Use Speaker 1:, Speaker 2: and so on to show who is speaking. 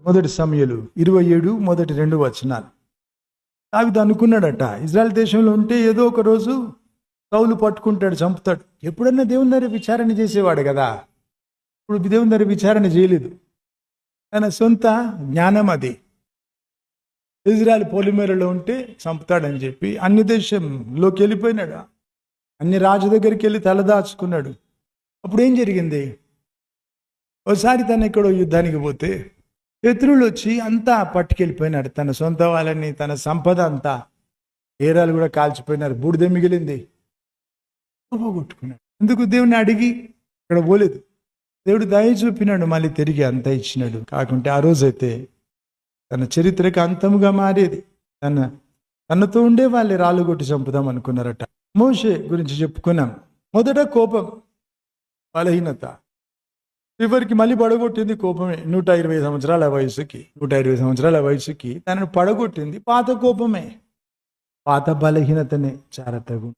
Speaker 1: మొదటి సమయలు 27 మొదటి 2 వచనాలు. దావీదు అనుకున్నాడట, ఇజ్రాయెల్ దేశంలో ఉంటే ఏదో ఒక రోజు సౌలు పట్టుకుంటాడు, చంపుతాడు. ఎప్పుడన్నా దేవుని దగ్గర విచారణ చేసేవాడు కదా, ఇప్పుడు దేవుని దగ్గర విచారణ చేయలేదు. తన సొంత జ్ఞానం అది. ఇజ్రాయెల్ పొలిమేరలో ఉంటే చంపుతాడని చెప్పి అన్ని దేశంలోకి వెళ్ళిపోయినాడు. అన్ని రాజు దగ్గరికి వెళ్ళి తలదాచుకున్నాడు. అప్పుడు ఏం జరిగింది? ఒకసారి తను ఎక్కడో యుద్ధానికి పోతే శత్రువులు వచ్చి అంతా పట్టుకెళ్ళిపోయినాడు. తన సొంత వాళ్ళని, తన సంపద అంతా, ఏరాలు కూడా కాల్చిపోయినారు. బూడిద మిగిలింది. పోగొట్టుకున్నాడు. ఎందుకు? దేవుని అడిగి ఇక్కడ పోలేదు. దేవుడు దయ చూపినాడు, మళ్ళీ తిరిగి అంతా ఇచ్చినాడు. కాకుంటే ఆ రోజైతే తన చరిత్రకి అంతముగా మారేది. తనతో ఉండే వాళ్ళే రాళ్ళు కొట్టి చంపుదాం అనుకున్నారట. మోషే గురించి చెప్పుకున్నాం. మొదట కోపం, బలహీనత, చివరికి మళ్ళీ పడగొట్టింది కోపమే. 120 సంవత్సరాల వయసుకి తనను పడగొట్టింది పాత కోపమే, పాత బలహీనతనే. చారతగు